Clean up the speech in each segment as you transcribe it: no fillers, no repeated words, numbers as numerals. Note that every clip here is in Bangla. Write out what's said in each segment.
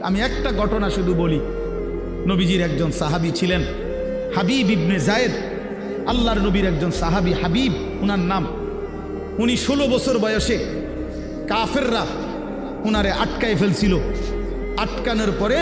আমি একটা ঘটনা শুধু বলি। নবীজির একজন সাহাবী ছিলেন হাবিব ইবনে জায়েদ, আল্লাহর নবীর একজন সাহাবী হাবিব উনার নাম। উনি 16 বছর বয়সে কাফেররা উনারে আটকায় ফেলছিল। আটকানোর পরে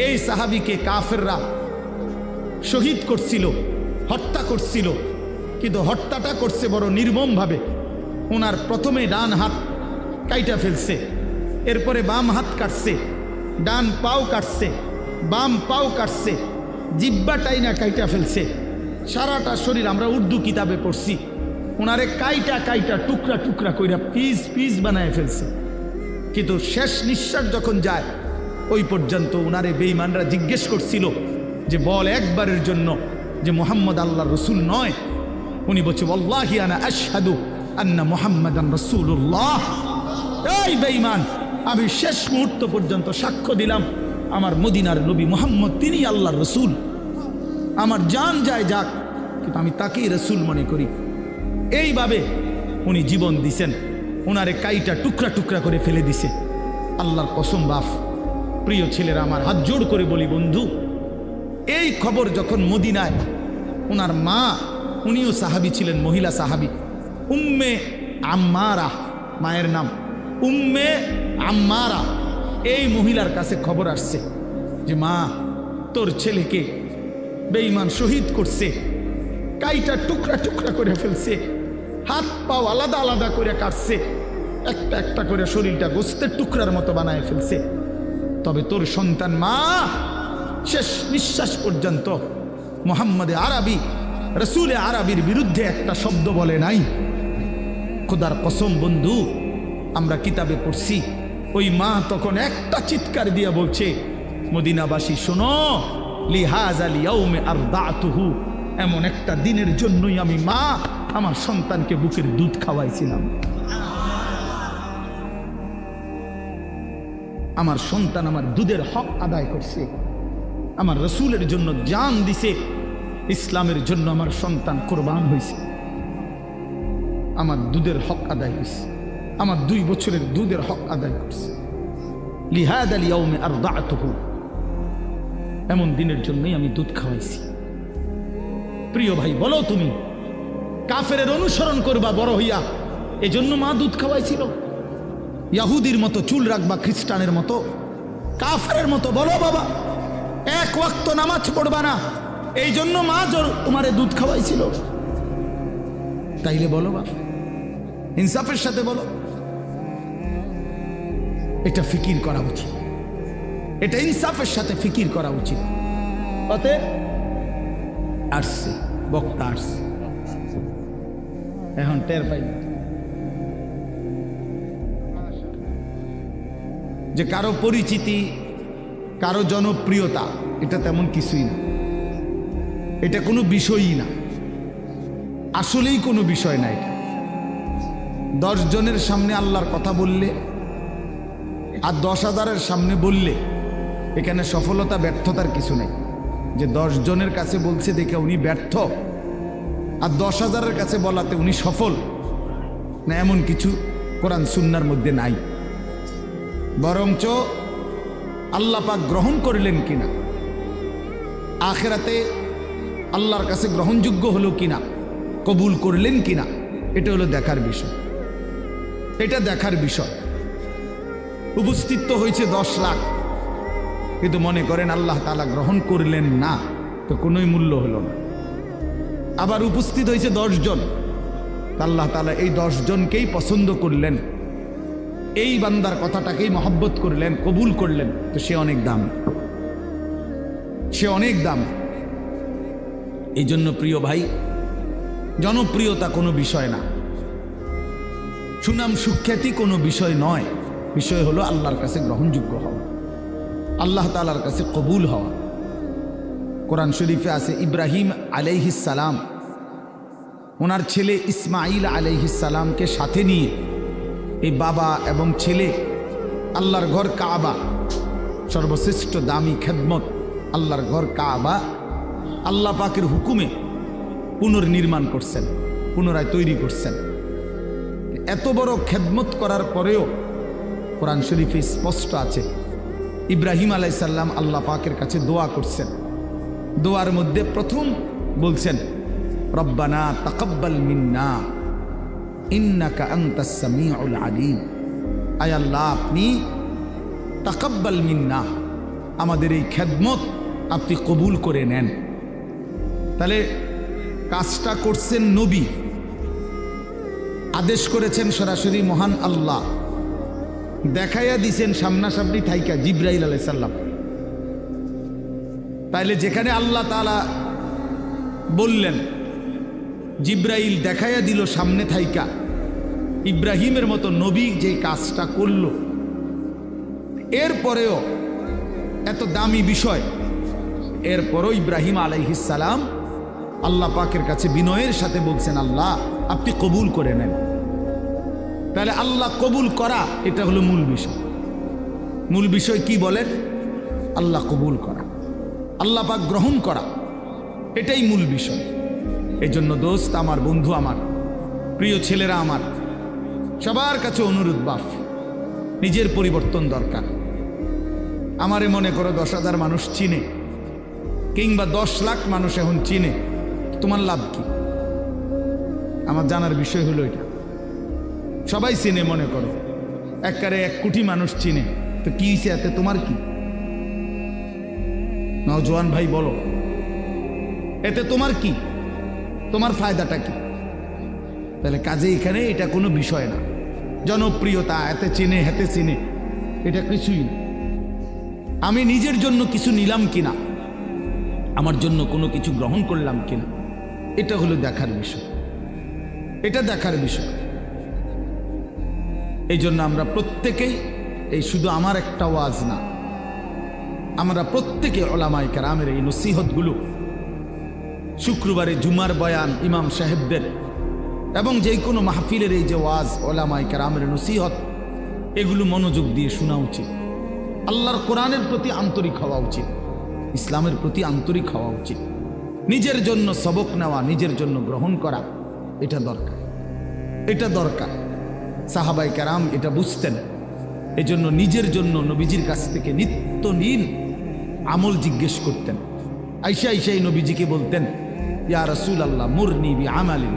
এই সাহাবীকে কাফেররা শহীদ করছিল, হত্যা করছিল। কিন্তু হত্যাটা করছে বড় নির্মমভাবে। ওনার প্রথমে ডান হাত কাইটা ফেলছে, এরপরে বাম হাত কাটছে, ডান পাও কাটছে, বাম পাও কাটছে, জিব্বাটাই না কাইটা ফেলছে, সারাটা শরীর। আমরা উর্দু কিতাবে পড়ছি ওনারে কাইটা কাইটা টুকরা টুকরা কইরা পিস পিস বানায় ফেলছে। কিন্তু শেষ নিঃশ্বাস যখন যায় ওই পর্যন্ত ওনারে বেঈমানরা জিজ্ঞেস করছিল যে বল একবারের জন্য যে মুহাম্মদ আল্লাহর রসুল নয়। উনি বলছে ওয়াল্লাহি আনা আশহাদু আন্না মুহাম্মাদান রাসূলুল্লাহ। এই বেঈমান, আমি শেষ মুহূর্ত পর্যন্ত সাক্ষ্য দিলাম আমার মদিনার নবী মুহাম্মদ তিনি আল্লাহর রসুল। আমার জান যায় যাক, কিন্তু আমি তাকেই রসুল মনে করি। এইভাবে উনি জীবন দিছেন। ওনারে কাইটা টুকরা টুকরা করে ফেলে দিছে। আল্লাহর কসম বাপ, প্রিয় ছেলেরা, আমার হাত জোড় করে বলি বন্ধু, এই খবর যখন মদিনায় ওনার মা, উনিও সাহাবী ছিলেন, মহিলা সাহাবী, উম্মে আম্মারা মায়ের নাম, উম্মে আম্মারা, এই মহিলার কাছে খবর আসছে যে মা, তোর ছেলেকে বেঈমান শহীদ করছে, কাইটা টুকরা টুকরা করে ফেলছে, হাত পাও আলাদা আলাদা করে কাটছে, একটা একটা করে শরীরটা গোস্তের টুকরার মতো বানায় ফেলছে। তবে তোর সন্তান মা শেষ নিঃশ্বাস পর্যন্ত মুহাম্মদে আরবি, রসুলে আরবির বিরুদ্ধে একটা শব্দ বলে নাই। খোদার কসম বন্ধু, আমরা কিতাবে পড়ছি ওই মা তখন একটা চিৎকার দিয়া বলছে, মদিনাবাসী শোনো, লিহাযাল ইয়াউমে আরদাতুহু, এমন একটা দিনের জন্যই আমি মা আমার সন্তানকে বুকের দুধ খাওয়াইছিলাম। আমার সন্তান আমার দুধের হক আদায় করছে, আমার রসুলের জন্য জান দিছে, ইসলামের জন্য আমার সন্তান কোরবান হয়েছে, আমার দুধের হক আদায় হয়েছে, আমার 2 বছরের দুধের হক আদায় করছে। লিহাযাল ইয়াউমে আরদাতুহু, এমন দিনের জন্যই আমি দুধ খাওয়াইছি। প্রিয় ভাই, বলো তুমি কাফেরের অনুসরণ করবা বড় হইয়া, এজন্য মা দুধ খাওয়াইছিল? ইয়াহুদির মতো চুল রাখবা, খ্রিস্টানের মতো, কাফেরের মতো? বলো বাবা, 1 ওয়াক্ত নামাজ পড়বা না, এই জন্য মা তোমারে দুধ খাওয়াইছিল? তাইলে বলো বাবা, ইনসাফের সাথে বলো। এটা ফিকির করা উচিত, এটা ইনসাফের সাথে ফিকির করা উচিত। অতএব আসছে বক্তা, আসছে, এখন টের পাই যে কারো পরিচিতি, কারো জনপ্রিয়তা, এটা তেমন কিছুই না, এটা কোনো বিষয়ই না, আসলেই কোনো বিষয় না। এটা 10 জনের সামনে আল্লাহর কথা বললে আর 10,000-এর সামনে বললে এখানে সফলতা ব্যর্থতার কিছু নেই। যে 10 জনের কাছে বলছে দেখে উনি ব্যর্থ, আর 10,000-এর কাছে বলাতে উনি সফল না, এমন কিছু কোরআন সুন্নাহর মধ্যে নাই। বরঞ্চ আল্লাহ পাক গ্রহণ করলেন কিনা, আখিরাতে আল্লাহর কাছে গ্রহণযোগ্য হলো কিনা, কবুল করলেন কিনা, এটা হলো দেখার বিষয়। এটা দেখার বিষয়। উপস্থিত তো হয়েছে 10 লাখ, কিন্তু মনে করেন আল্লাহ তাআলা গ্রহণ করলেন না, তো কোনোই মূল্য হলো না। আবার উপস্থিত হয়েছে 10 জন, আল্লাহ তাআলা এই 10 জনকেই পছন্দ করলেন, এই বান্দার কথাটাকেই মহব্বত করলেন, কবুল করলেন, তো সে অনেক দাম, সে অনেক দাম। এই জন্য প্রিয় ভাই, জনপ্রিয়তা কোনো বিষয় না, সুনাম সুখ্যাতি কোনো বিষয় নয়। বিষয় হলো আল্লাহর কাছে গ্রহণযোগ্য হওয়া, আল্লাহ তাআলার কাছে কবুল হওয়া। কোরআন শরীফে আছে ইব্রাহিম আলাইহিস সালাম ওনার ছেলে ইসমাইল আলাইহিস সালামকে সাথে নিয়ে, এই বাবা এবং ছেলে আল্লাহর ঘর কাবা, সর্বশ্রেষ্ঠ দামি খেদমত আল্লাহর ঘর কাবা, আল্লাহ পাকের হুকুমে পুনর্নির্মাণ করছেন, পুনরায় তৈরি করছেন। এত বড় খেদমত করার পরেও কোরআন শরীফে স্পষ্ট আছে ইব্রাহিম আলাইহিস সালাম আল্লাহ পাকের কাছে দোয়া করছেন। দোয়ার মধ্যে প্রথম বলছেন, রব্বানা তাকাব্বাল মিন্না ইন্নাকা আনতাস সামিউল আলিম। আয় আল্লাহ, আপনি তাকাব্বাল মিন্না, আমাদের এই খেদমত আপনি কবুল করে নেন। তাহলে কাজটা করছেন নবী, আদেশ করেছেন সরাসরি মহান আল্লাহ, দেখাইয়া দিছেন সামনাসামনি থাইকা জিব্রাইল আলাইহিস সালাম। তাইলে যেখানে আল্লাহ তাআলা বললেন, জিব্রাইল দেখাইয়া দিল সামনে থাইকা, ইব্রাহিমের মতো নবী যে কাজটা করল, এরপরেও এত দামি বিষয়, এরপরও ইব্রাহিম আলাইহিস সালাম আল্লাহ পাকের কাছে বিনয়ের সাথে বলছেন, আল্লাহ আপনি কবুল করে নেন। তাহলে আল্লাহ কবুল করা, এটা হলো মূল বিষয়। মূল বিষয় কি বলেন? আল্লাহ কবুল করা, আল্লাহ পাক গ্রহণ করা, এটাই মূল বিষয়। এজন্য দোস্ত আমার, বন্ধু আমার, প্রিয় ছেলেরা আমার, সবার কাছে অনুরোধ, বাপ নিজের পরিবর্তন দরকার। আমারে মনে করো 10,000 মানুষ চিনে, কিংবা 10 লাখ মানুষ এখন চিনে, তোমার লাভ কি? আমার জানার বিষয় হলো এটা। সবাই চিনে, মনে করো একবারে 1 কোটি মানুষ চিনে, তো কি হয়েছে এতে? তোমার কি? নওজোয়ান ভাই বলো, এতে তোমার কি? তোমার ফায়দাটা কি? তাহলে কাজে এখানে এটা কোনো বিষয় না। জনপ্রিয়তা, এতে চিনে হেতে চিনে, এটা কিছুই না। আমি নিজের জন্য কিছু নিলাম কিনা, আমার জন্য কোনো কিছু গ্রহণ করলাম কিনা, এটা হলো দেখার বিষয়। এটা দেখার বিষয়। এই জন্য আমরা প্রত্যেকেই, এই শুধু আমার একটা ওয়াজ না, আমরা প্রত্যেকে উলামায়ে কেরামের এই নসিহতগুলো, শুক্রবারে জুমার বয়ান ইমাম সাহেবদের, এবং যে কোনো মাহফিলের এই যে ওয়াজ, উলামায়ে কেরামের নসিহত, এগুলো মনোযোগ দিয়ে শোনা উচিত। আল্লাহর কোরআনের প্রতি আন্তরিক হওয়া উচিত, ইসলামের প্রতি আন্তরিক হওয়া উচিত। নিজের জন্য সবক নেওয়া, নিজের জন্য গ্রহণ করা, এটা দরকার, এটা দরকার। সাহাবায়ে কেরাম এটা বুঝতেন। এজন্য নিজের জন্য নবীজির কাছ থেকে নিত্য নীল আমল জিজ্ঞেস করতেন। আইসা আইসাই নবীজিকে বলতেন, ইয়া রাসূলুল্লাহ মুরনি বিআমালিন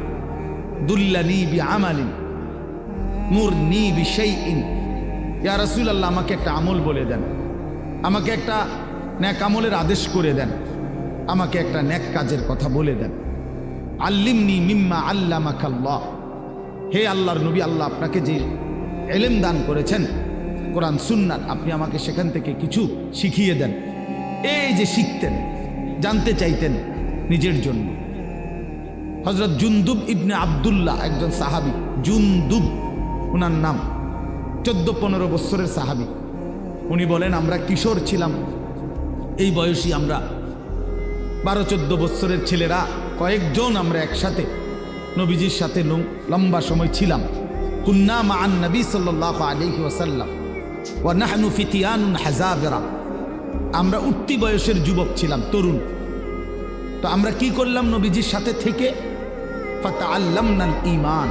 দুল্লানি বিআমালিন মুরনি বিশাইইন। ইয়া রাসূলুল্লাহ, আমাকে একটা আমল বলে দেন, আমাকে একটা নেক আমলের আদেশ করে দেন, আমাকে একটা নেক কাজের কথা বলে দেন। আল্লিমনি মিম্মা আল্লামাকাল্লাহ। হে আল্লাহর নবী, আল্লাহ আপনাকে যে ইলম দান করেছেন কোরআন সুন্নাত, আপনি আমাকে সেখান থেকে কিছু শিখিয়ে দেন। এই যে শিখতেন, জানতে চাইতেন নিজের জন্য। হযরত জুনদুব ইবনে আব্দুল্লাহ, একজন সাহাবী, জুনদুব ওনার নাম, 14-15 বছরের সাহাবী। উনি বলেন, আমরা কিশোর ছিলাম, এই বয়সী আমরা 12-14 বছরের ছেলেরা কয়েকজন আমরা একসাথে নবীজির সাথে লম্বা সময় ছিলাম। কুন্না মা'আন নবী সাল্লাল্লাহু আলাইহি ওয়াসাল্লাম ওয়া নাহনু ফিতিয়ানুন হাযাবিরা। আমরা উঠতি বয়সের যুবক ছিলাম, তরুণ। তো আমরা কি করলাম? নবীজির সাথে থেকে ফাতাআল্লামনাল ঈমান,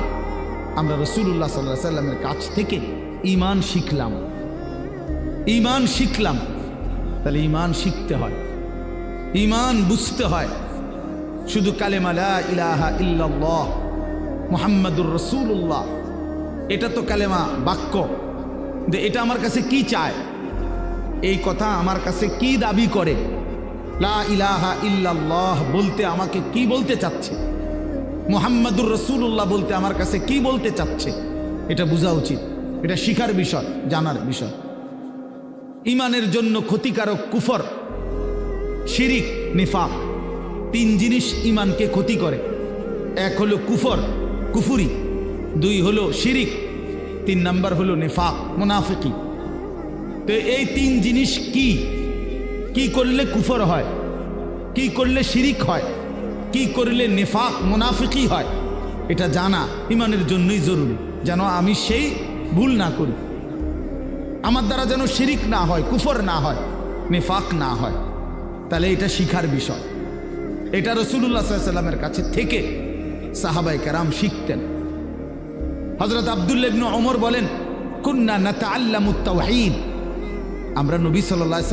আমরা রাসূলুল্লাহ সাল্লাল্লাহু আলাইহি ওয়াসাল্লামের কাছ থেকে ঈমান শিখলাম। ঈমান শিখলাম। তাহলে ঈমান শিখতে হয়, ঈমান বুঝতে হয়। শুধু কালেমা লা ইলাহা ইল্লাল্লাহ মুহাম্মাদুর রাসূলুল্লাহ, এটা তো কালেমা, বাক্য। যে এটা আমার কাছে কি চায়, এই কথা আমার কাছে কি দাবি করে, লা ইলাহা ইল্লাল্লাহ বলতে আমাকে কি বলতে চাচ্ছে, মুহাম্মাদুর রাসূলুল্লাহ বলতে আমার কাছে কি বলতে চাচ্ছে, এটা বোঝা উচিত। এটা শিখার বিষয়, জানার বিষয়। ঈমানের জন্য ক্ষতিকারক কুফর, শিরিক, নিফাক, 3 জিনিস ঈমানকে ক্ষতি করে। 1 হলো কুফর, কুফুরি, 2 হলো শিরিক, 3 নাম্বার হলো নিফাক, মুনাফিকি। তো এই 3 জিনিস কি কি করলে কুফর হয়, কি করলে শিরিক হয়, কি করলে নিফাক মুনাফিকি হয়, এটা জানা ঈমানের জন্যই জরুরি, যেন আমি সেই ভুল না করি, আমার দ্বারা যেন শিরিক না হয়, কুফর না হয়, নিফাক না হয়। তাহলে এটা শিখার বিষয়। এটা রাসূলুল্লাহ সাল্লাল্লাহু আলাইহি ওয়াসাল্লামের কাছে থেকে সাহাবায়ে কেরাম শিখতেন। হযরত আব্দুল্লাহ ইবনে ওমর বলেন, কুন্না নাতাআল্লামুত তাওহীদ আমরা নবী সাল্লাল্লাহু আলাইহি